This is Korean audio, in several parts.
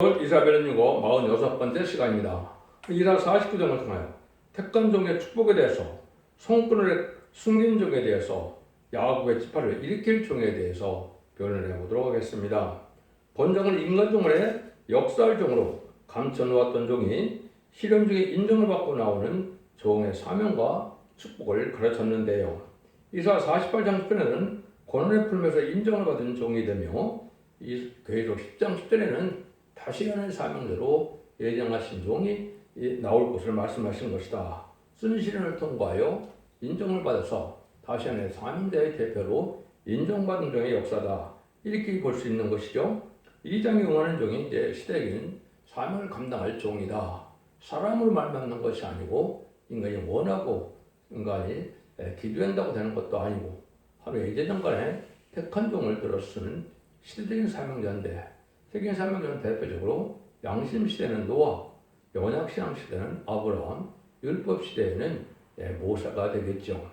이사벨은이고 46번째 시간입니다. 이사 49장을 통하여 택한 종의 축복에 대해서, 성군의 숨긴 종에 대해서, 야곱의 지파를 일으킬 종에 대해서 변론해 보도록 하겠습니다. 본종은 인간 종의 역사의 종으로 감춰놓았던 종이 시련 중에 인정을 받고 나오는 종의 사명과 축복을 가르쳤는데요. 이사 48장 10절에는 고난의 풀면서 인정을 받은 종이 되며, 이 계시록 10장 10절에는 다시 하는 사명대로 예정하신 종이 나올 것을 말씀하신 것이다. 쓴 시련을 통과하여 인정을 받아서 다시 하는 사명대의 대표로 인정받은 종의 역사다. 이렇게 볼 수 있는 것이죠. 이 장에 응하는 종이 이제 시대적인 사명을 감당할 종이다. 사람으로 말맞는 것이 아니고 인간이 원하고 인간이 기도한다고 되는 것도 아니고 하루 예전간에 택한 종을 들어 쓰는 시대적인 사명자인데, 세계인 사명자는 대표적으로 양심시대는 노아, 언약신앙 시대는 아브라함, 율법시대에는 모세가 되겠죠.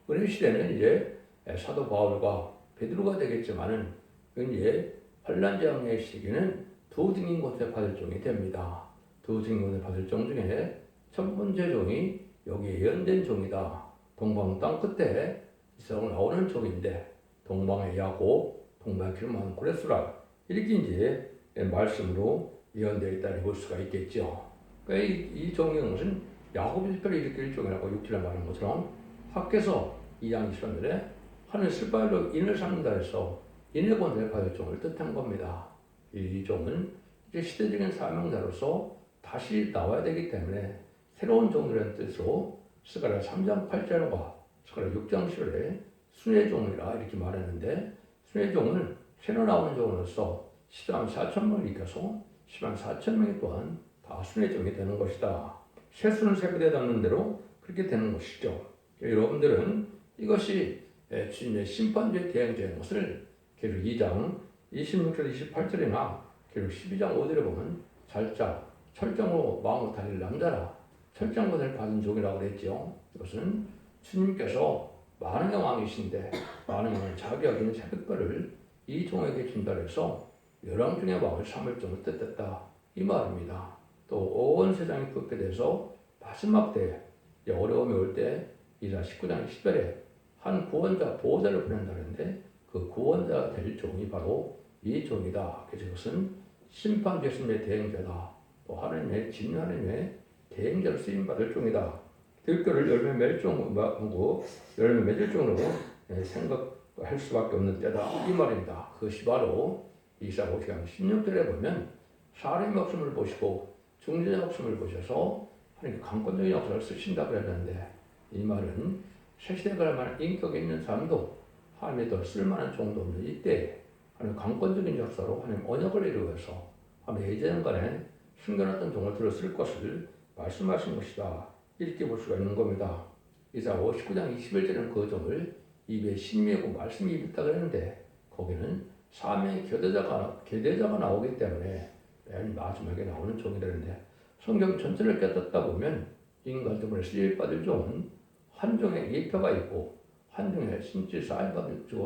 은혜시대는 이제 사도 바울과 베드로가 되겠지만은 이제 환난재앙의 시기는 두 등인 곳에 받을 종이 됩니다. 두 등인 곳에 받을 종 중에 첫 번째 종이 여기에 예언된 종이다. 동방 땅 끝에 이스라엘 나오는 종인데, 동방의 야곱, 동방의 기름한 고레스라, 이렇게 이제 말씀으로 예언되어 있다고 볼 수가 있겠죠. 그러니까 이 종의 것은 야곱의 지파를 일으킬 종이라고 6절에 말하는 것처럼 학개서 2장 23절에 하늘 슬발로 인을 삼는다 해서 인의 권세를 받을 종을 뜻한 겁니다. 이 종은 이제 시대적인 사명자로서 다시 나와야 되기 때문에 새로운 종이라는 뜻으로 스가랴 3장 8절과 스가랴 6장 10절에 순의 종이라 이렇게 말했는데, 순의 종은 새로 나오는 종으로서 14만 4천 명을 일으켜서 14만 4천 명이 또한 다 순의 종이 되는 것이다. 세수는 세부대 닿는 대로 그렇게 되는 것이죠. 여러분들은 이것이 주님의 심판주의 대행자인 것을 계속 2장 26절 28절이나 계속 12장 5절에 보면 잘자 철장으로 마음을 달릴 남자라 철장 권세를 받은 종이라고 그랬죠. 이것은 주님께서 많은 왕이신데 많은 왕을 자기 여기는 새벽별을 이 종에게 준다 해서 열왕 중의 왕을 삼을 종을 뜻했다, 이 말입니다. 또 온 세상이 그렇게 돼서 마지막 때에 어려움이 올 때 이사 19장 10절에 한 구원자 보호자를 보낸다는데 그 구원자가 될 종이 바로 이 종이다. 그래서 이것은 심판 예수님의 대행자다. 또 하나님의 진노 하나님의 대행자로 쓰임받을 종이다. 들교를 열매 맺을 종하고 열매 맺을 종으로 생각할 수밖에 없는 때다, 이 말입니다. 그것이 바로 이사 50장 16절에 보면 사람의 목숨을 보시고 중재자 목숨을 보셔서 하나님 강권적인 역사를 쓰신다고 했는데, 이 말은 새시대에 갈 만한 인격 있는 사람도 하나님의 더 쓸만한 종도 없는 이때 하나님 강권적인 역사로 하나님 언약을 이루어서 하나님 예전간에 숨겨놨던 종을 들었을 것을 말씀하신 것이다, 이렇게 볼 수가 있는 겁니다. 이사 59장 21절에는 그 종을 입에 신미하고 말씀이 입었다 그랬는데, 거기는 사명의 교대자가 나오기 때문에 맨 마지막에 나오는 종이 되는데, 성경 전체를 깨닫다 보면 인간적으로 쓰임받을 종은 한 종의 예표가 있고 한 종의 진짜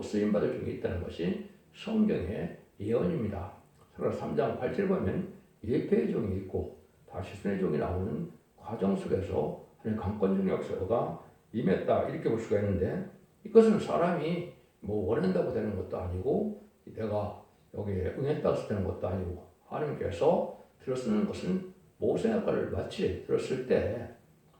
쓰임받을 종이 있다는 것이 성경의 예언입니다. 서로 3장 8절 보면 예표의 종이 있고 다시 순의 종이 나오는 과정 속에서 하나님 강권적 역사가 임했다, 이렇게 볼 수가 있는데, 이것은 사람이 원한다고 되는 것도 아니고 내가 여기에 응했다고 되는 것도 아니고, 하나님께서 들어쓰는 것은 모세아가를 마치 들었을 때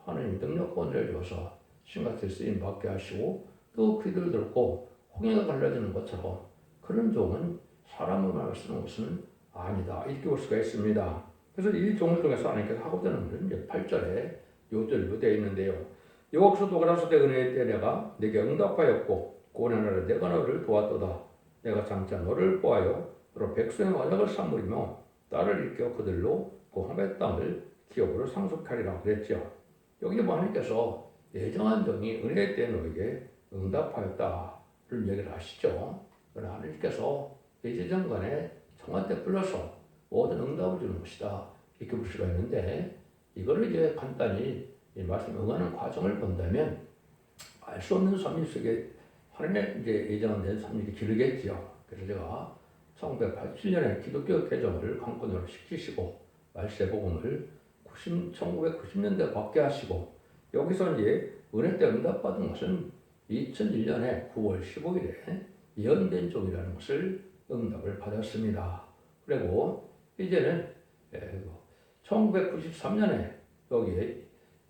하나님 능력과 은혜를 줘서 신같이 쓰임 받게 하시고 또 그들을 들고 홍해가 갈라지는 것처럼 그런 종은 사람을 말을 쓰는 것은 아니다, 이렇게 볼 수가 있습니다. 그래서 이 종을 통해서 하나님께서 하고자 하는 것은 8절에 요절로 되어 있는데요. 여호와께서 가라사대 은혜의 때 내가 내게 응답하였고 고난하라 내가 너를 도왔도다. 내가 장차 너를 보아요 너로 백성의 언약을 삼으리며 딸을 일으켜 그들로 그 홍해 땅을 기업으로 상속하리라 그랬죠. 여기 하나님께서 예정한 종이 은혜의 때 너에게 응답하였다를 얘기를 하시죠. 그러나 하나님께서 예전간에 정한테 불러서 모든 응답을 주는 것이다, 이렇게 볼 수가 있는데, 이거를 이제 간단히 이 말씀 응하는 과정을 본다면 알 수 없는 삶 속에 하나님의 이제 예정된 삶이 길겠죠. 그래서 제가 1987년에 기독교 개정을 관건으로 시키시고 말세복음을 1990년대 받게 하시고 여기서 이제 은혜 때 응답받은 것은 2001년에 9월 15일에 예언된 종이라는 것을 응답을 받았습니다. 그리고 이제는 1993년에 여기에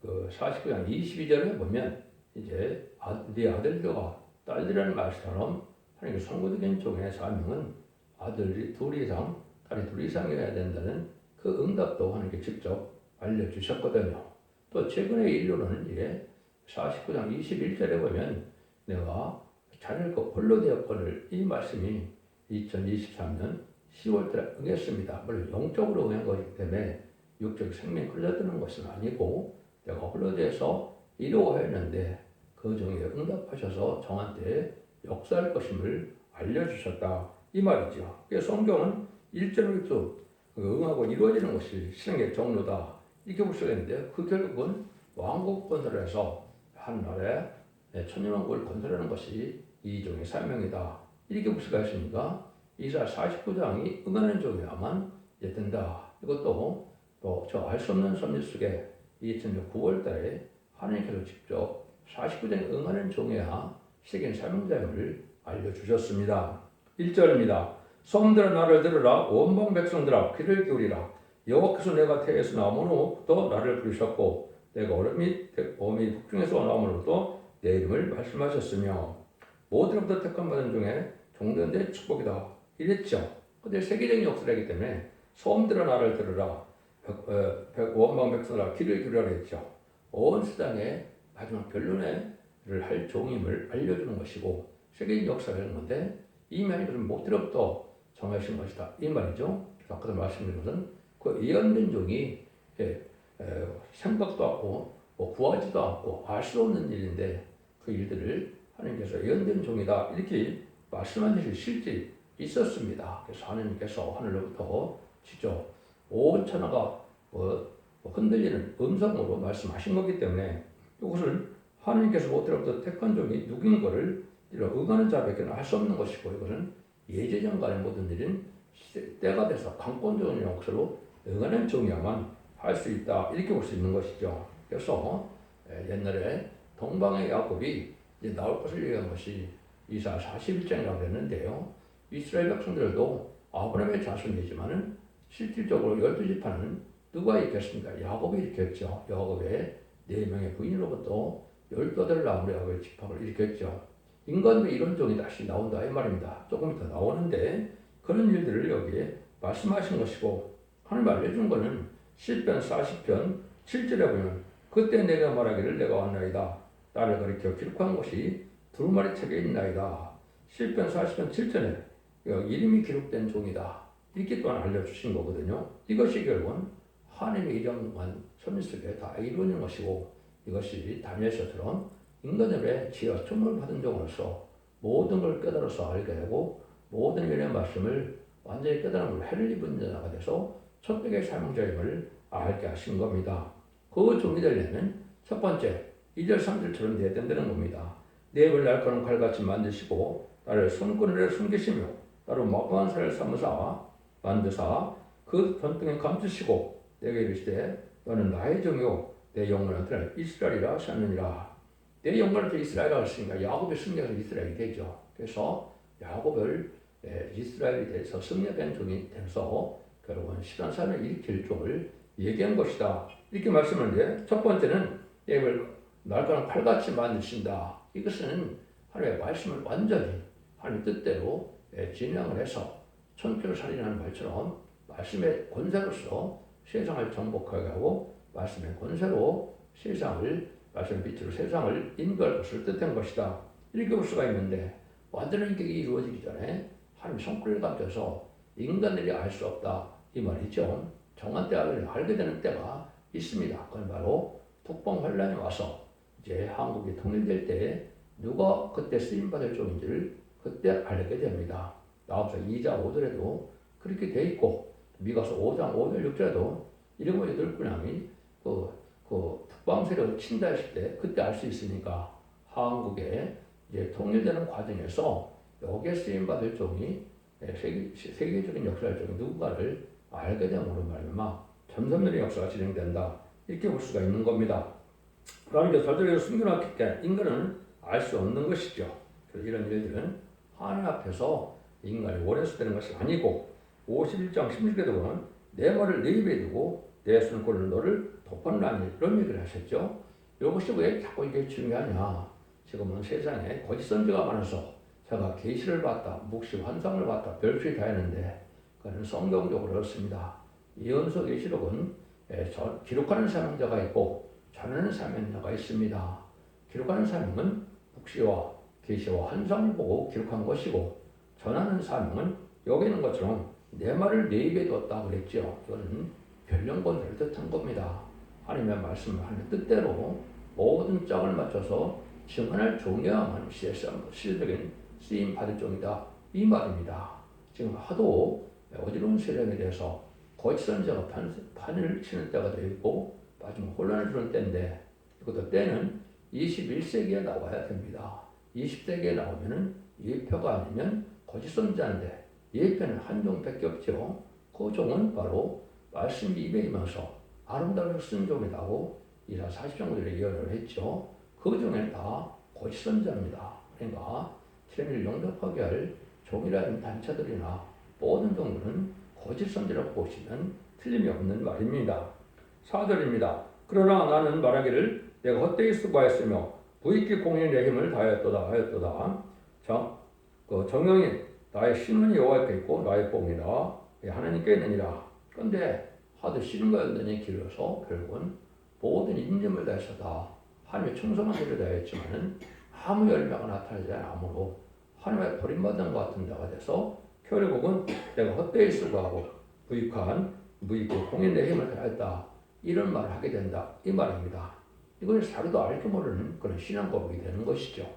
그 49장 22절에 보면 이제 네 아들들과 딸들이라는 말처럼 하나님의 선고적인 종의 사명은 아들이 둘 이상, 딸이 둘 이상이어야 된다는 그 응답도 하나님께 직접 알려주셨거든요. 또 최근의 일로는 이제 49장 21절에 보면 내가 자녀가 본로 되었거늘 이 말씀이 2023년 10월달에 응했습니다. 물론 영적으로 응한 것이기 때문에 육적 생명이 흘러드는 것은 아니고 내가 홀로 돼서 이루어했는데 그 중에 응답하셔서 저한테 역사할 것임을 알려주셨다. 이 말이죠. 그래서 성경은 일절부터 응하고 이루어지는 것이 신앙의 정로다. 이렇게 볼 수가 있는데 그 결국은 왕국 건설을 해서 한 나라에 천년왕국을 건설하는 것이 이 종의 사명이다. 이렇게 볼 수가 있으니까 이사 49장이 응하는 종이야만 된다. 이것도 또 저 알 수 없는 섭리 속에 2000년 9월 달에 하나님께서 직접 49장에 응하는 종이야 세계 사명자임을 알려주셨습니다. 1절입니다. 성들아 나를 들으라 온 백성들아 귀를 기울이라 여호와께서 내가 태에서 나옴으로부터 나를 부르셨고 내가 어미 북중에서 나옴으로부터 내 이름을 말씀하셨으며 모두로부터 택함받은 중에 종되는 축복이다 이랬죠. 근데 세계적인 역사이기 때문에 소음들아 나를 들으라 원망 백성들아 귀를 기울이라 했죠. 온 세상에 마지막 변론을 할 종임을 알려주는 것이고 세계적인 역사를 하는 건데 이미 하나님께서 모두로부터 정하신 것이다 이 말이죠. 그래서 아까도 말씀드린 것은 그 예언된 종이 생각도 않고 구하지도 않고 알 수 없는 일인데 그 일들을 하나님께서 예언된 종이다 이렇게 말씀하신 실제 있었습니다. 그래서 하나님께서 하늘로부터 직접 온 천하가 흔들리는 음성으로 말씀하신 거기 때문에 이것을 하나님께서 모두로부터 택한 종이 누구인 것을 응하는 자밖에는 할 수 없는 것이고 이것은 예제전간의 모든 일은 때가 돼서 강권적인 역사로 응하는 종이야만 할 수 있다 이렇게 볼 수 있는 것이죠. 그래서 옛날에 동방의 야곱이 이제 나올 것을 얘기한 것이 이사 41장이라고 했는데요. 이스라엘 백성들도 아브라함의 자손이지만은 실질적으로 12지파는 누가 있겠습니까? 야곱이 일으켰죠. 야곱의 4명의 부인으로부터 18 나무의 야곱의 지파를 일으켰죠. 인간의 이런 종이 다시 나온다 이 말입니다. 조금 이따 나오는데 그런 일들을 여기에 말씀하신 것이고 하나님 알려준 거는 시편 40편 7절에 보면 그때 내가 말하기를 내가 왔나이다. 나를 가리켜 기록한 것이 두루마리 책에 있나이다. 시편 40편 7절에 이름이 기록된 종이다. 이렇게 또한 알려주신 거거든요. 이것이 결국은 하나님의 이정한 섭리 속에 다 이루어진 것이고 이것이 다니엘서처럼 인간들의 지혜와 총을 받은 종으로서 모든 걸 깨달아서 알게 되고 모든 일의 말씀을 완전히 깨달음으로 해를 입은 자가 돼서 첫백의 사명자임을 알게 하신 겁니다. 그 종이 되려면 첫 번째 2절 3절처럼 돼야 된다는 겁니다. 내 입을 날카로운 칼같이 만드시고 나를 손구늘에 숨기시며 나로 막강한 살을 삼으사 만드사 그 손등에 감추시고 내게 이르시되 너는 나의 종이요 내 영광을 드러낼 이스라엘이라 하셨느니라. 내 영광을 이스라엘이라 했으니까 야곱의 승리가 이스라엘이 되죠. 그래서 야곱을 이스라엘이 돼서 승리된 종이 돼서 결국은 시간사를 일으킬 종을 얘기한 것이다. 이렇게 말씀하는데 첫 번째는 입을 날카로운 칼같이 만드신다. 이것은 하나님의 말씀을 완전히 하나님 뜻대로 진행을 해서 천교를 살리는 말처럼 말씀의 권세로서 세상을 정복하게 하고 말씀의 권세로 세상을 말씀의 빛으로 세상을 인도할 것을 뜻한 것이다. 이렇게 볼 수가 있는데 완전한 인격이 이루어지기 전에 하나님 손길을 감춰서 인간들이 알 수 없다. 이 말이죠. 정한 때가 알게 되는 때가 있습니다. 그건 바로 북방 환란이 와서 이제 한국이 통일될 때 누가 그때 쓰임받을 종인지를 그때 알게 됩니다. 나와서 2장 5절에도 그렇게 돼 있고 미가서 5장 5절 6절에도 7, 8군왕이 그 북방 세력을 친다 했을 때 그때 알 수 있으니까 한국에 이제 통일되는 과정에서 여기에 쓰임받을 종이 세계적인 역사적인 누군가를 알게 됨으로 말미암아 참선론의 역사가 진행된다. 이렇게 볼 수가 있는 겁니다. 그러나 이제 설정에서 숨겨놨기 때문에 인간은 알 수 없는 것이죠. 그래서 이런 일들은 하나님 앞에서 인간이 원해서 되는 것이 아니고 51장 16절에 보면 내 말을 내 입에 두고 내 손권을 너를 덮었나니 이런 얘기를 하셨죠. 이것이 왜 자꾸 이게 중요하냐. 지금은 세상에 거짓 선지가 많아서 제가 계시를 봤다, 묵시 환상을 봤다, 별수이 다 했는데 그건 성경적으로 그렇습니다. 이연서 계시록은 기록하는 사명자가 있고 전하는 사명자가 있습니다. 기록하는 사명은 묵시와 계시와 환상을 보고 기록한 것이고 전하는 사명은 여기 있는 것처럼 내 말을 내 입에 뒀다 그랬죠. 이거는 변령권을 뜻한 겁니다. 하나님의 말씀을 하는 뜻대로 모든 짝을 맞춰서 증언할 종이야만 시대적인 쓰임 받을 종이다 이 말입니다. 지금 하도 어지러운 세상에 대해서 거짓 선지자가 판을 치는 때가 되고 마지막 혼란을 주는 때인데 이것도 때는 21세기에 나와야 됩니다. 20세기에 나오면은 예표가 아니면 거짓 선지자인데 예표는 한 종밖에 없죠. 그 종은 바로 말씀이 입에 임해서 아름다운 쓴 종이라고 이사 40장들에 예언을 했죠. 그 종에는 다 거짓 선지자입니다. 그러니까 진리를 영접하게 할 종이라는 단체들이나 모든 종들은 거짓 선지라고 보시면 틀림이 없는 말입니다. 4절입니다. 그러나 나는 말하기를 내가 헛되이 수고하였으며 부익히 공인 내 힘을 다하였도다. 정령이 나의 신문이 여호와께 있고 나의 뽕이라 하나님께 있느니라. 그런데 하도 싫은 거였더니 길어서 결국은 모든 인념을 다해서 다 하나님의 충성한 일을 다했지만은 아무 열매가 나타나지 않으므로 하나님의 버림받은 것 같은 자가 돼서 결국은 내가 헛되이 수고하고 무익히 공인 내 힘을 다했다. 이런 말을 하게 된다. 이 말입니다. 이걸 사료도 알게 모르는 그런 신앙 고백이 되는 것이죠.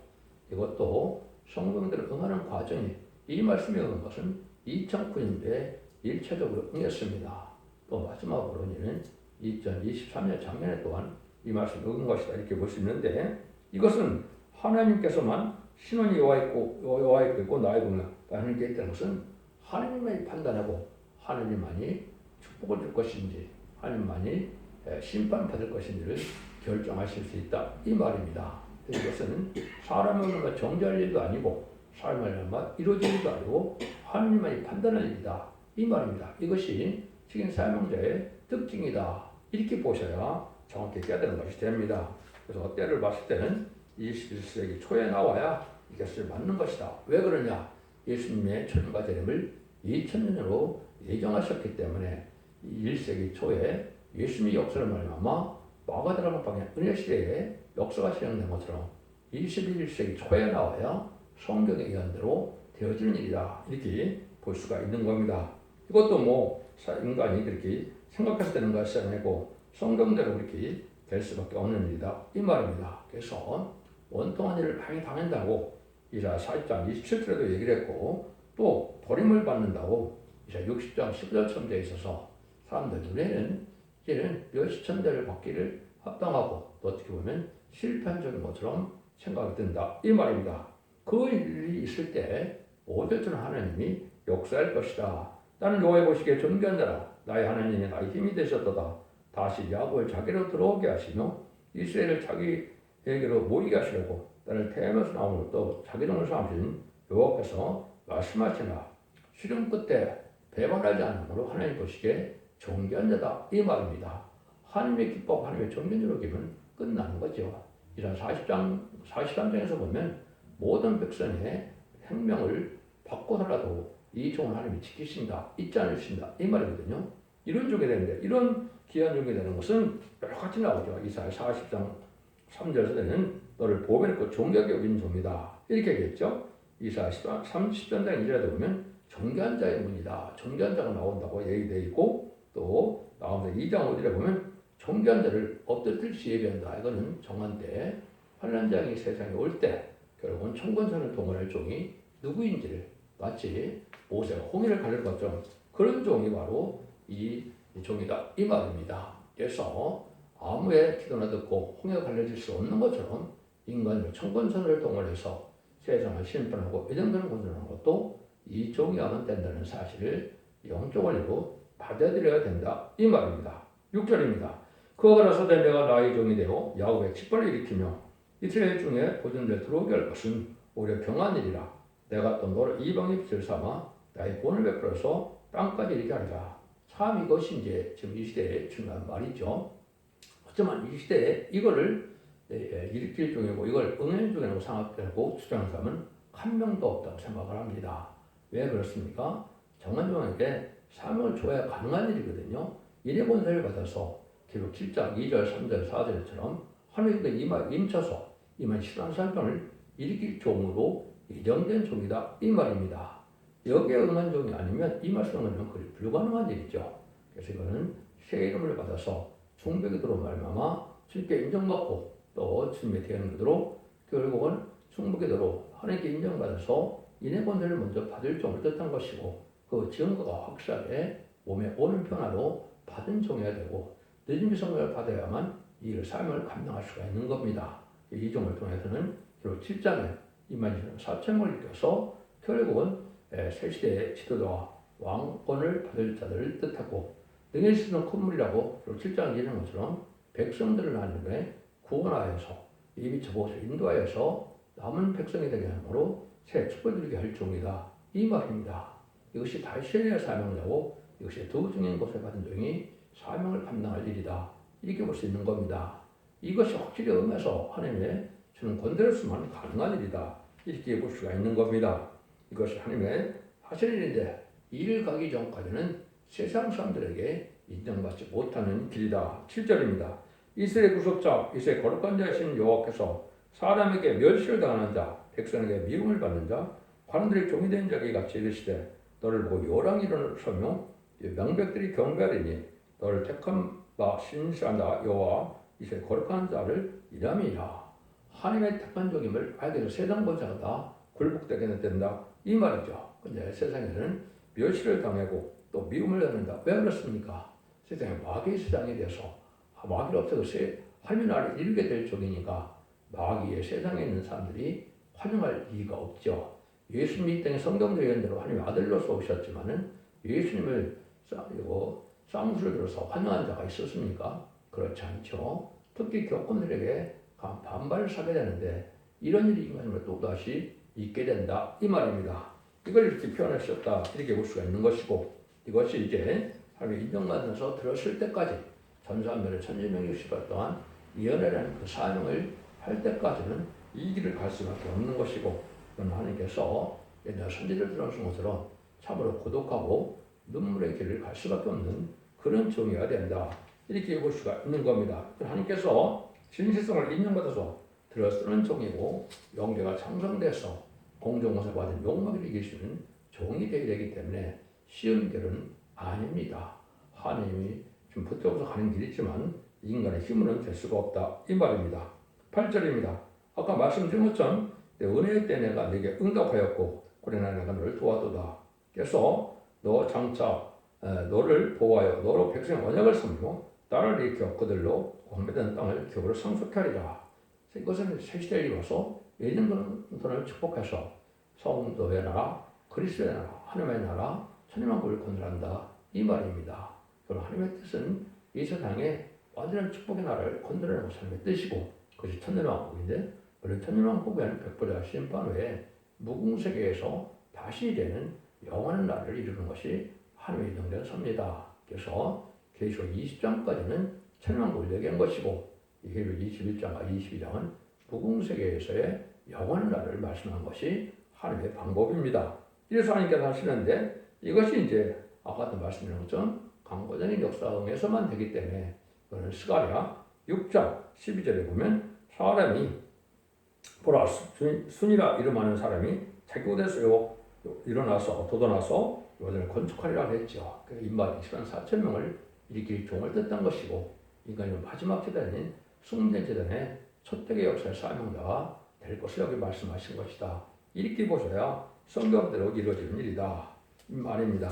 이것도 성경대로 응하는 과정이 이 말씀에 오는 것은 2009년도에 1차적으로 응했습니다. 또 마지막으로 이제는 2023년 작년에 또한 이 말씀에 응한 것이다 이렇게 볼 수 있는데 이것은 하나님께서만 신원이 여호와께 있고 나의 공명 하나님께 있다는 것은 하나님만이 판단하고 하나님만이 축복을 줄 것인지 하나님만이 심판받을 것인지를 결정하실 수 있다 이 말입니다. 이것은 사람을 정죄할 일도 아니고 사람을 이루어질 일도 아니고 하나님만이 판단할 일이다 이 말입니다. 이것이 지금 사명자의 특징이다 이렇게 보셔야 정확히 깨달은 것이 됩니다. 그래서 때를 봤을 때는 21세기 초에 나와야 이것을 맞는 것이다. 왜 그러냐? 예수님의 초림과 재림을 2000년으로 예정하셨기 때문에 1세기 초에 예수님의 역사를 말미암아 마가다라 방의 은혜 시대에 역사가 진행된 것처럼 21세기 초에 나와야 성경의 예언대로 되어지는 일이다. 이렇게 볼 수가 있는 겁니다. 이것도 인간이 그렇게 생각해서 되는 것이 아니고 성경대로 그렇게 될 수밖에 없는 일이다. 이 말입니다. 그래서 원통한 일을 많이 당한다고 이사 40장 27절에도 얘기를 했고 또 버림을 받는다고 이사 60장 15절 첨부에 있어서 사람들 눈에는 이제는 몇천 대를 받기를 합당하고 또 어떻게 보면 실패한 것처럼 생각이 든다. 이 말입니다. 그 일이 있을 때 5절처럼 하나님이 역사할 것이다. 나는 여호와의 보시기에 존귀한 자라. 나의 하나님이 나의 힘이 되셨도다. 다시 야곱을 자기로 들어오게 하시며 이스라엘을 자기에게로 모이게 하시려고 나를 태어나서 나오므로 또 자기 종을 삼으신 여호와께서 말씀하시나 시름 끝에 배반하지 않으므로 하나님 보시기에 존귀한 자다. 이 말입니다. 하나님의 기뻐 하나님의 존귀한 여기면 끝나는 거죠. 이런 43장에서 보면 모든 백성의 생명을 받고서라도 이 종을 하나님이 지키신다, 잊지 않으신다 이 말이거든요. 이런 종이 되는데 이런 귀한 종이 되는 것은 여러 가지 나오죠. 이사야 40장 3절에서는 너를 보배롭고 존귀하게 여긴 종이다 이렇게 얘기했죠. 이사야 30장 2절에도 보면 존귀한 자의 문이다. 존귀한 자가 나온다고 얘기되어 있고 또 나오면서 2장 5절에 보면 존귀한 자를 엎드릴지 예비한다. 이거는 정한 때 환난장이 세상에 올 때 결국은 천권선을 동원할 종이 누구인지를 마치 모세가 홍해를 가릴 것처럼 그런 종이 바로 이 종이다 이 말입니다. 그래서 아무의 기도나 듣고 홍해가 갈라질 수 없는 것처럼 인간을 천권선을 동원해서 세상을 심판하고 예정되는 권선하는 것도 이 종이하면 된다는 사실을 영적으로 받아들여야 된다 이 말입니다. 6절입니다. 그와 같아서 내가 나의 종이 되어 야곱의 칙벌을 일으키며 이스라엘 중에 보존들 들어오게 할 것은 오히려 평안이리라. 내가 또 너를 이방의 빛을 삼아 나의 본을 베풀어서 땅까지 이르게 하리라. 참 이것이 이제 지금 이 시대의 중요한 말이죠. 어쩌면 이 시대에 이거를 일으킬 중이고 이걸 응행 중이라고 생각하고 주장하는 사람은 한 명도 없다고 생각을 합니다. 왜 그렇습니까? 정한종에게 사명을 줘야 가능한 일이거든요. 인의 권세를 받아서 기록 7장 2절, 3절, 4절처럼 하나님께 임쳐서 이만 11사병을 일으킬 종으로 예정된 종이다 이 말입니다. 여기에 응한 종이 아니면 이 말씀은 거의 불가능한 일이죠. 그래서 이거는 새 이름을 받아서 중백이 들어온 말마마 주님께 인정받고 또 주님의 대하는 그대로 결국은 중백이 들어 하나님께 인정받아서 인의 권세를 먼저 받을 종을 뜻한 것이고 그 증거가 확실하게 몸에 오는 변화로 받은 종이어야 되고 늦은 성령을 받아야만 이 일을 삶을 감당할 수가 있는 겁니다. 이 종을 통해서는 결국 7장에 24,000명을 일으켜서 결국은 새 시대의 지도자와 왕권을 받을 자들을 뜻하고 능히 쓰는 콧물이라고 결국 7장에 이르는 것처럼 백성들을 나누며 구원하여서 이미 저곳을 인도하여서 남은 백성이 되게 함으로 새 축복을 누리게 할 종이다 이 말입니다. 이것이 다시의 사명자고 이것이 더 중요한 것을 받은 종이 사명을 감당할 일이다 이렇게 볼 수 있는 겁니다. 이것이 확실히 음해서 하나님의 주는 권대로 쓰면 가능한 일이다 이렇게 볼 수가 있는 겁니다. 이것이 하나님의 하실 일인데 이 일 가기 전까지는 세상 사람들에게 인정받지 못하는 길이다. 7절입니다. 이스라엘 구속자 이스라엘 거룩한 자이신 여호와께서 사람에게 멸시를 당하는 자 백성에게 미움을 받는 자 관원들이 종이 된 자에게 같이 이르시되 너를 보고 요랑이 일어서며 명백들이 경배하리니 너를 택한 바 신실한다 여호와 이스라엘 거룩한 자를 이람이라. 하나님의 택한 종임을 알게 되면 세상 권세가 다 굴복되게 된다 이 말이죠. 근데 세상에는 멸시를 당하고 또 미움을 받는다. 왜 그렇습니까? 세상에 마귀의 세상에 대해서 마귀를 없애고 하나님 나라를 이루게 될 종이니까 마귀의 세상에 있는 사람들이 환영할 이유가 없죠. 예수님이 이 땅에 성경적 예언대로 하나님의 아들로서 오셨지만은 예수님을 쌍수를 들어서 환영한 자가 있었습니까? 그렇지 않죠. 특히 교권들에게 반발을 사게 되는데 이런 일이 인간으로 또다시 있게 된다 이 말입니다. 이걸 이렇게 표현하셨다 이렇게 볼 수가 있는 것이고 이것이 이제 하나님의 인정받아서 들었을 때까지 전사면을 천지명 60일 동안 예언이라는 그 사명을 할 때까지는 이 길을 갈 수밖에 없는 것이고 그건 하나님께서 옛날 선지를 들어오신 것처럼 참으로 고독하고 눈물의 길을 갈 수밖에 없는 그런 종이어야 된다 이렇게 볼 수가 있는 겁니다. 하나님께서 진실성을 인정받아서 들어쓰는 종이고 영계가 창성돼서 공정공사 받은 욕망을 이기시는 종이 되어야 되기 때문에 쉬운 길은 아닙니다. 하나님이 좀 붙들어서 가는 길이지만 인간의 힘으로는 될 수가 없다 이 말입니다. 8절입니다. 아까 말씀드린 것처럼 내 은혜의 때 내가 네게 응답하였고 그러나 내가 너를 도와도다. 그래서 너 장차 너를 보호하여 너로 백성의 언약을 삼고 나를 일으켜 그들로 공매된 땅을 기업으로 상속하리라. 이것은 새 시대에 이루어서 예전부터를 축복해서 성도의 나라, 그리스도의 나라, 하나님의 나라, 천년만국을 건설한다 이 말입니다. 그럼 하나님의 뜻은 이 세상에 완전한 축복의 나라를 건설하는 것이 하나님의 뜻이고 그것이 천년만국인데 우리 천년만국에는 백보자 심판 후에 무궁세계에서 다시 되는 영원한 나라를 이루는 것이 하나님의 인정된 섭니다. 그래서 계시록 20장까지는 천년만국을 얘기한 것이고 히브리 21장과 22장은 무궁세계에서의 영원한 나라를 말씀한 것이 하나님의 방법입니다. 이래서 하나님께서 하시는데 이것이 이제 아까도 말씀드린 것처럼 강고적인 역사에서만 되기 때문에 그거는 스가랴 6장 12절에 보면 사람이 보라 순이라 이름하는 사람이 자기 곳에서 일어나서 돋아나서 요새를 건축하리라 했죠. 그 인마디 14,000명을 일으킬 종을 뜻한 것이고 인간이 마지막 재단인 승리된 재단의 첫대의 역사의 사명자가 될 것을 여기 말씀하신 것이다. 이렇게 보셔야 성경대로 이루어지는 일이다. 이 말입니다.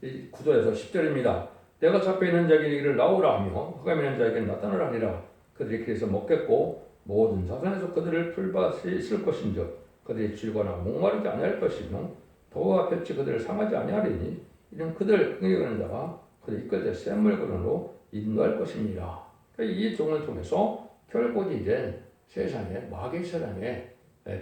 이 9절에서 10절입니다. 내가 잡혀있는 자에게 이를 나오라 하며 흑암에 있는 자에게 나타나라 하니라. 그들이 길에서 먹겠고 모든 자산에서 그들을 풀밭이 있을 것인즉 그들이 질거나 목마르지 아니할 것이며 도와 볕이 그들을 상하지 아니하리니 이는 그들 긍휼하는 자가 그들 이끌때 샘물그릇으로 인도할 것입니다. 그러니까 이 종을 통해서 결국 이제 세상에 마귀 세상에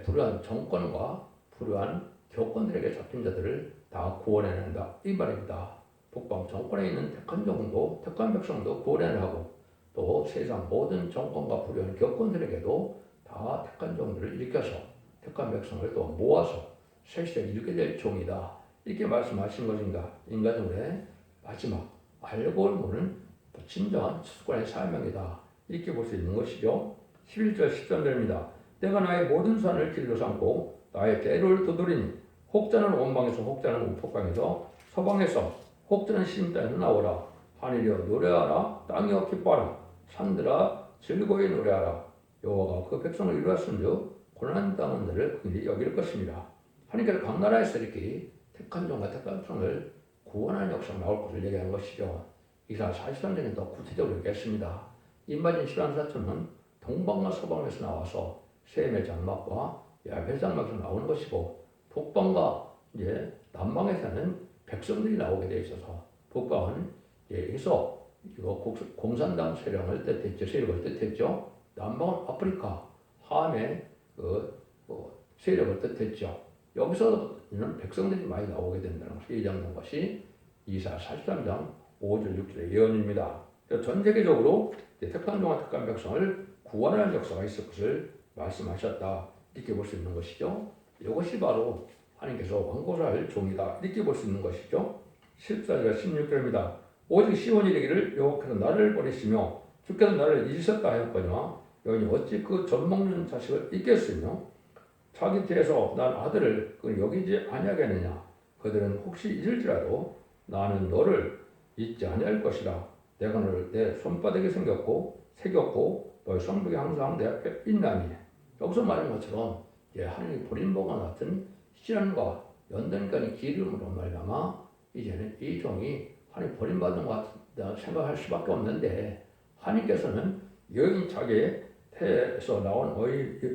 불우한 정권과 불우한 교권들에게 잡힌 자들을 다 구원해낸다 이 말입니다. 북방 정권에 있는 택한 종도 택한 백성도 구원해야 하고 또 세상 모든 정권과 불우한 교권들에게도 다 택한 종들을 일으켜서 택한 백성을 또 모아서 셋시에 이르게 될 종이다 이렇게 말씀하신 것인가. 인간의 마지막 알고 모르는 진정한 수권의 사명이다 이렇게 볼 수 있는 것이죠. 11절 13절입니다. 내가 나의 모든 산을 길로 삼고 나의 대로를 두드리니 혹자는 원방에서 혹자는 우폭방에서 서방에서 혹자는 시림땅에서 나오라. 하늘이여 노래하라. 땅이여 기뻐하라. 산들아 즐거이 노래하라. 여호와가 그 백성을 이루었은즉 고난한 땅은 너를 긍휼히 여길 것입니다. 하나님께서 각 나라에서 이렇게 택한 종과 택한 백성을 구원하는 역사가 나올 것을 얘기하는 것이죠. 이사 43장에 더 구체적으로 얘기했습니다. 임마진 실환사처는 동방과 서방에서 나와서 셈의 장막과 야벳 장막에서 나오는 것이고 북방과 이제 남방에서는 백성들이 나오게 돼 있어서 북방은 여기서 이거 공산당 세력을 뜻했죠. 세력을 뜻했죠. 남방은 아프리카 함의 세력을 뜻했죠. 여기서는 백성들이 많이 나오게 된다는 것이 예정된 것이 이사 43장 5절 6절의 예언입니다. 전 세계적으로 택한 종과 택한 백성을 구원하는 역사가 있을 것을 말씀하셨다 이렇게 볼 수 있는 것이죠. 이것이 바로 하나님께서 완고할 종이다 이렇게 볼 수 있는 것이죠. 14절과 16절입니다. 오직 시온이 이르기를 여호와께서 나를 버리시며 주께서 나를 잊으셨다 하였거니와 여인이 어찌 그 젖먹는 자식을 잊겠으며 자기 뒤에서 난 아들을 여기지 아니하겠느냐. 그들은 혹시 잊을지라도 나는 너를 잊지 아니할 것이라. 내가 너를 내 손바닥에 새겼고 너의 성벽이 항상 내 앞에 있나니. 여기서 말한 것처럼 하나님이 버림보가 같은 시련과 연단까지 기름으로 말미암아 이제는 이 종이 하나님 버림받은 것 같다 생각할 수밖에 없는데 하나님께서는 여인 자기의 태에서 나온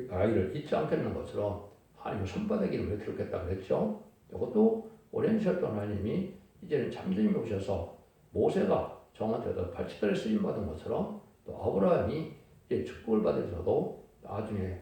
아이를 잊지 않겠는 것처럼 하나님의 손바닥 이름을 기록했다고 그랬죠. 이것도 오랜 시간 동안 하나님이 이제는 잠잠히 오셔서 모세가 정한테도 80달에 쓰임받은 것처럼 또 아브라함이 이제 축복을 받으셔도 나중에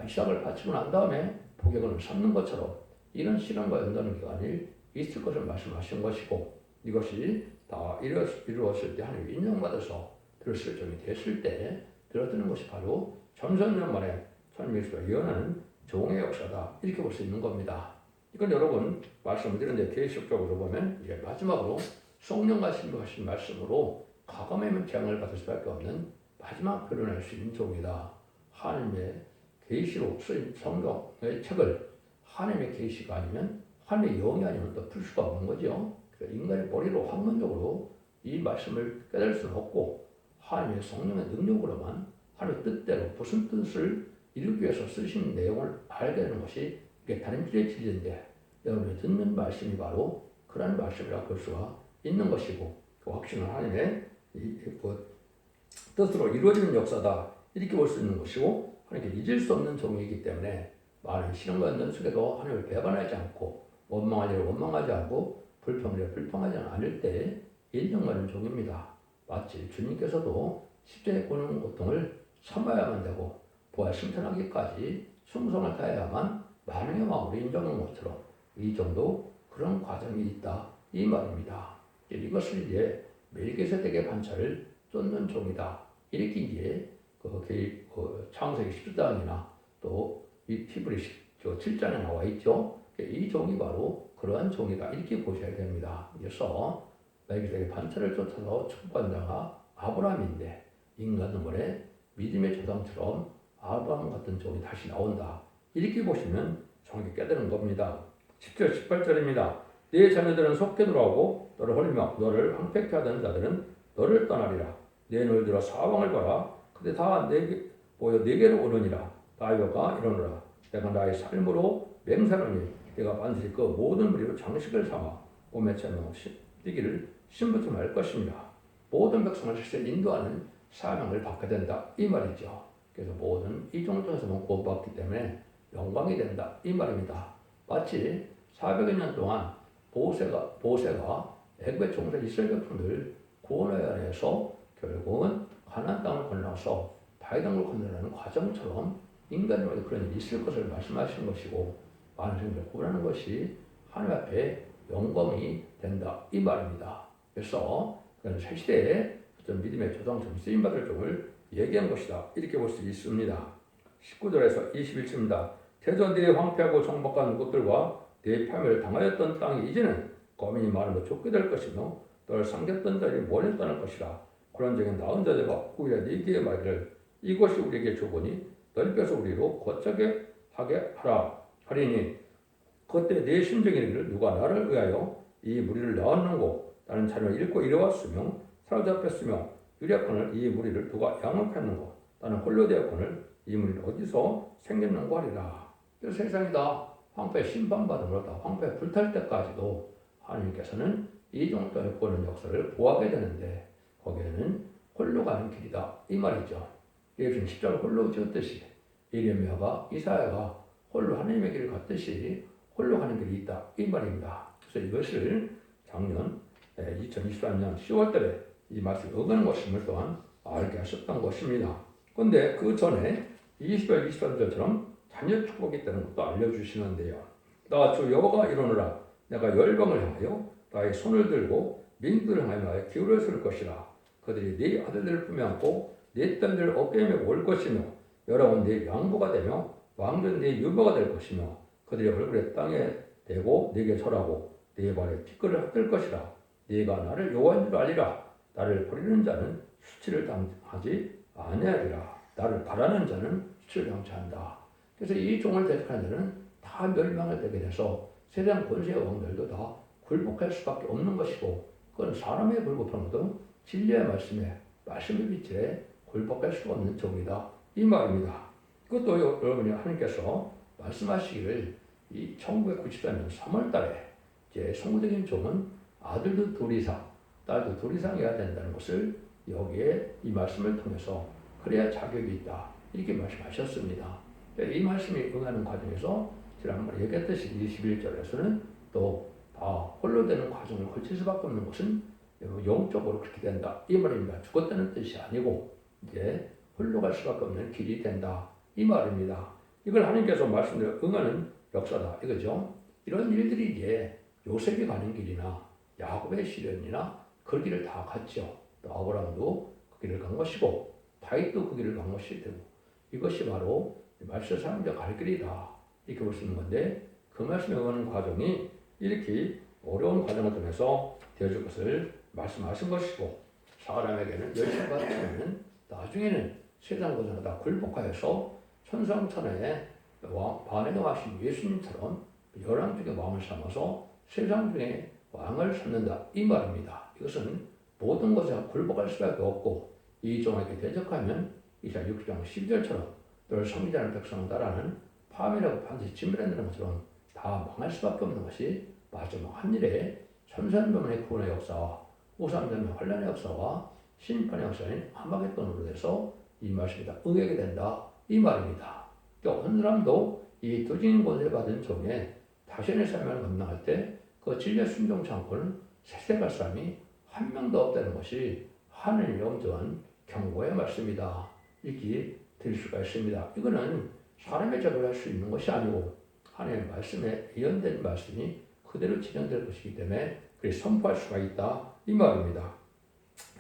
이삭을 바치고 난 다음에 복역을 삼는 것처럼 이런 시련과 연단의 기간이 있을 것을 말씀하신 것이고 이것이 다 이루었을 때 하나님이 인정받아서 들었을 점이 됐을 때 들어드는 것이 바로 전선년 만에 천미수가 예언하는 종의 역사다 이렇게 볼 수 있는 겁니다. 이건 여러분 말씀을 드렸는데 계시적으로 보면 이제 마지막으로 성령과 신부하신 말씀으로 과감하면 재앙을 받을 수밖에 없는 마지막 표현할 수 있는 종이다. 하나님의 계시로 쓰인 성경의 책을 하나님의 계시가 아니면 하나님의 영이 아니면 또 풀 수가 없는 거죠. 그러니까 인간의 머리로 학문적으로 이 말씀을 깨달을 수는 없고 하나님의 성령의 능력으로만 하나님의 뜻대로 무슨 뜻을 이루기 위해서 쓰신 내용을 알게 되는 것이 이게 다림질의 진리인데 여러분이 듣는 말씀이 바로 그런 말씀이라고 볼 수가 있는 것이고 그 확신은 하나님의 뜻으로 이루어지는 역사다 이렇게 볼 수 있는 것이고 하나님께 잊을 수 없는 종이기 때문에 많은 시련과 연단 속에도 하나님을 배반하지 않고 원망할 일을 원망하지 않고 불평할 일을 불평하지 않을 때 인정받는 종입니다. 마치 주님께서도 십자가의 고난 고통을 참아야만 되고 부활 승천하기까지 충성을 다해야만 만행의 마음으로 인정하는 것처럼 이 정도 그런 과정이 있다 이 말입니다. 이것을 이제 멜기세덱의 반차를 쫓는 종이다 이렇게 이제 창세기 10장이나 또 이 히브리 7장에 나와 있죠. 이 종이 바로 그러한 종이다 이렇게 보셔야 됩니다. 그래서 멜기세덱의 반차를 쫓아서 축복받은 자가 아브라함인데 인간 눈물에 믿음의 조상처럼 아브라함 같은 종이 다시 나온다. 이렇게 보시면 정확히 깨달은 겁니다. 10절 18절입니다. 네 자녀들은 속게 돌아오고 너를 홀리며 너를 황폐케 하던 자들은 너를 떠나리라. 내 눈을 들어 사방을 봐라. 그때 다 내게로 오느니라. 다윗가 이러노라. 내가 나의 삶으로 맹세하노니 내가 반드시 그 모든 무리로 장식을 삼아 몸에 채명 뛰기를 신부터 말 것입니다. 모든 백성을 실제 인도하는 사명을 받게 된다 이 말이죠. 그래서 모든 이 종을 통해서 구원받기 때문에 영광이 된다 이 말입니다. 마치 400여 년 동안 보세가 애굽의 종자 이스라엘 백성들 구원해내서 결국은 가나안 땅을 건너서 바이당을 건너라는 과정처럼 인간으로도 그런 일이 있을 것을 말씀하시는 것이고 많은 생명을 구원하는 것이 하나님 앞에 영광이 된다 이 말입니다. 그래서 새 시대에 어떤 믿음의 조상처럼 쓰임받을 종을 얘기한 것이다 이렇게 볼 수 있습니다. 19절에서 21절입니다. 태전 네 황폐하고 정복한 곳들과 네 파멸을 당하였던 땅이 이제는 거민이 많으며 좁게 될 것이며 널 삼켰던 자들이 멀리 떠날 것이라. 그런 적에 나은 자들과 오히려 네게 말기를 이것이 우리에게 좁으니 넓혀서 우리로 거처게 하게 하라 하리니 그때 내 심정이 이르기를 누가 나를 위하여 이 무리를 낳았는고 나는 자녀를 잃고 이르왔으며 사로잡혔으며 유력하는 이 무리를 누가 양육했는고 나는 홀로 되었거늘 이 무리는 어디서 생겼는고 하리라. 세상이 다 황폐 심판받음으로 다 황폐 불탈 때까지도 하나님께서는 이 정도의 구원의 역사를 보하게 되는데 거기에는 홀로 가는 길이다 이 말이죠. 예수님 십자가 홀로 지었듯이 예레미야가 이사야가 홀로 하나님의 길을 갔듯이 홀로 가는 길이 있다 이 말입니다. 그래서 이것을 작년 2023년 10월달에 이 말씀을 어기는 것임을 또한 알게 하셨던 것입니다. 그런데 그 전에 20절 23절처럼 자녀 축복이 있다는 것도 알려주시는데요. 나 주 여호와가 이르노라 내가 열방을 향하여 나의 손을 들고 민들을 향하여 나의 기울여 쓸 것이라. 그들이 네 아들들을 품에 안고 네 딸들을 어깨에 메고 올 것이며 여러분 네 양보가 되며 왕전 네 유보가 될 것이며 그들이 얼굴에 땅에 대고 네게 절하고 네 발에 티끌을 흩을 것이라. 네가 나를 여호와인 줄 알리라. 나를 버리는 자는 수치를 당하지 아니하리라. 나를 바라는 자는 수치를 당치 않다. 그래서 이 종을 대적하는 자는 다 멸망을 되게 돼서 세상 권세의 왕들도 다 굴복할 수밖에 없는 것이고 그건 사람의 굴복하는 것도 진리의 말씀의 빛에 굴복할 수가 없는 종이다 이 말입니다. 그것도 여러분이 하나님께서 말씀하시기를 이 1994년 3월달에 이제 성부적인 종은 아들도 둘 이상, 딸도 둘 이상이어야 된다는 것을 여기에 이 말씀을 통해서 그래야 자격이 있다 이렇게 말씀하셨습니다. 이 말씀이 응하는 과정에서 지난번에 얘기했듯이 21절에서는 또 다 홀로 되는 과정을 거칠 수밖에 없는 것은 영적으로 그렇게 된다 이 말입니다. 죽었다는 뜻이 아니고 이제 홀로 갈 수밖에 없는 길이 된다 이 말입니다. 이걸 하나님께서 말씀대로 응하는 역사다 이거죠. 이런 일들이 이제 요셉이 가는 길이나 야곱의 시련이나 그 길을 다 갔죠. 또 아브라함도 그 길을 간 것이고 다윗도 그 길을 간 것이 되고 이것이 바로 말씀 사람자 갈 길이다 이렇게 볼 수 있는 건데 그 말씀에 응하는 과정이 이렇게 어려운 과정을 통해서 되어질 것을 말씀하신 것이고 사람에게는 열심히 받으면 나중에는 세상 것을 다 굴복하여서 천상천하에 반해동하신 예수님처럼 열왕 중에 왕을 삼아서 세상 중에 왕을 삼는다 이 말입니다. 이것은 모든 것에 굴복할 수밖에 없고 이 종에게 대적하면 이사 6장 12절처럼 널 섬기지 않은 백성을 따라하는 파멸하고 반드시 진멸한다는 것처럼 다 망할 수밖에 없는 것이 마지막 한 일에 천산도만의 구원의 역사와 오삼전의 환란의 역사와 심판의 역사인 아마겟돈으로 돼서 이 말씀이 다 응하게 된다 이 말입니다. 또 어느 사람도 이 도진 권세 받은 종에 자신의 삶을 감당할 때 그 진리의 순종 참고는 세세갈 사람이 한 명도 없다는 것이 하나님의 엄정한 경고의 말씀이다 이렇게 될 수가 있습니다. 이거는 사람의 작업을 할 수 있는 것이 아니고 하나님의 말씀에 예언된 말씀이 그대로 진행될 것이기 때문에 그렇게 선포할 수가 있다 이 말입니다.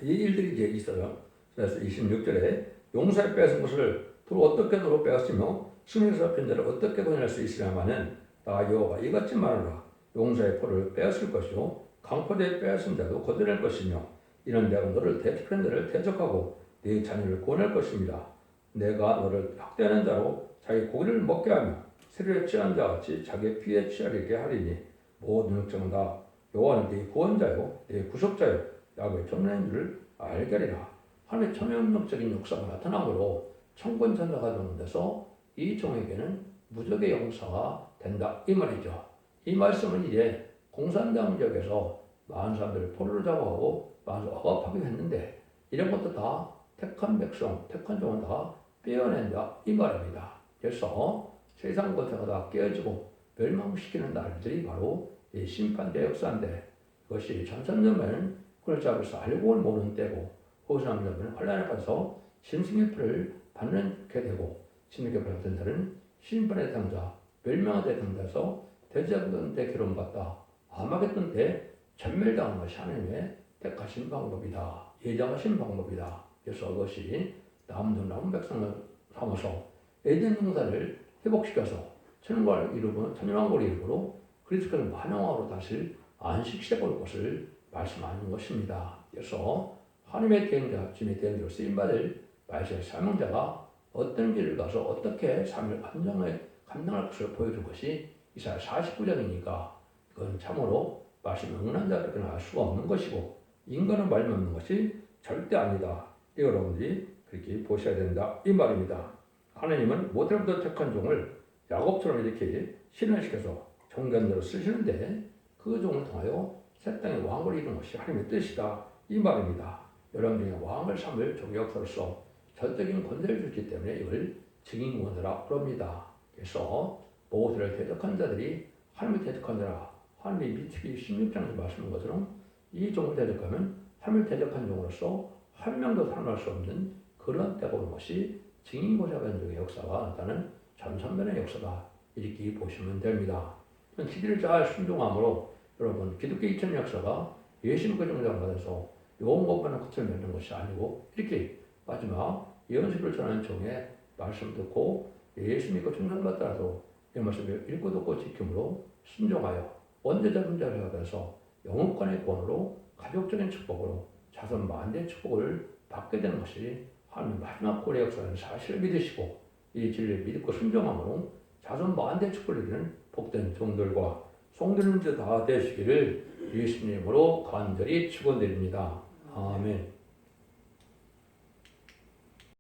이 일들이 이제 있어요. 그래서 26절에 용사에 뺏은 것을 도로 어떻게 도로 빼앗으며 승리에서 편자를 어떻게 도전할 수 있으냐마는 나 여호와 이같이 말하라. 용사의 포를 빼앗을 것이요 강포대에 빼앗은 자도 거둬낼 것이며 이는 내가 너를 대적하는 자를 대적하고 네 자녀를 구원할 것입니다. 내가 너를 학대하는 자로 자기 고기를 먹게 하며 세력에 취한 자같이 자기의 피에 취하게 하리니 모든 역정은 다 여호와는 네 구원자요 네 구속자요 야곱의 전능한 줄을 알게 하리라. 하나님의 천연력적인 역사가 나타나므로 천군천사가 되는 데서 이 종에게는 무적의 영사가 된다 이 말이죠. 이 말씀은 이제 공산당 지역에서 많은 사람들을 포로로 잡아가고 많은 억압하기도 했는데 이런 것도 다 택한 백성, 택한 종은 다 빼어낸다 이 말입니다. 그래서 세상 권세가 다 깨어지고 멸망시키는 날들이 바로 이 심판대 역사인데, 그것이 전선점은 그걸 잡아서 알고는 모르는 때고, 호소남점은 환란을 받아서 짐승의 피를 받게 되고, 짐승의 피를 받은 자는 심판의 당자, 멸망의 대상자에서 대제사장 때 기름받다 아마겟돈 때 전멸당한 것이 하나님의 택하신 방법이다. 예정하신 방법이다. 그래서 그것이 남은 백성을 삼아서 에덴 동산을 회복시켜서 천왕국을 이루고 천왕국을 이루고 그리스도께서 만왕으로 다시 안식시대 올 것을 말씀하는 것입니다. 그래서 하나님의 대행자, 주님의 대행자로 쓰임받을 말씀의 사명자가 어떤 길을 가서 어떻게 삶을 감당할 것을 보여준 것이 이사야 49장이니까 그건 참으로 말씀 응원한 자들은 알 수가 없는 것이고 인간은 말이 없는 것이 절대 아니다. 이 여러분들이 그렇게 보셔야 된다. 이 말입니다. 하나님은 모태부터 택한 종을 야곱처럼 이렇게 신원시켜서 종견으로 쓰시는데 그 종을 통하여 새 땅의 왕을 이루는 것이 하나님의 뜻이다. 이 말입니다. 여러분 중에 왕을 삼을 종역사로서 전적인 권세를 주기 때문에 이걸 증인권세라 부릅니다. 그래서 모세를 대적한 자들이 하나님을 대적한 자라 하나님이 미치기 16장에서 말씀한 것처럼 이 종을 대적하면 하나님을 대적한 종으로서 한 명도 살아날 수 없는 그런 때가 오는 것이 증인고자 변적의 역사가 나타나는 전선변의 역사다. 이렇게 보시면 됩니다. 기도를 잘 순종함으로 여러분 기독교 2000년 역사가 예수님과 정장을 받아서 영원권만한 끝을 맺는 것이 아니고 이렇게 마지막 예언식을 전하는 종의 말씀 듣고 예수 믿고 충성받더라도 이 말씀을 읽고 듣고 지킴으로 순종하여 원죄자 분자를 받아서 영원권의 권으로 가족적인 축복으로 자손 만대의 축복을 받게 되는 것이 하나님 마지막 고래 역사라는 사실을 믿으시고 이 진리를 믿고 순종함으로 자손 만대의 축복을 이루는 복된 종들과 송들님들 다 되시기를 예수님으로 간절히 축원드립니다. 아멘.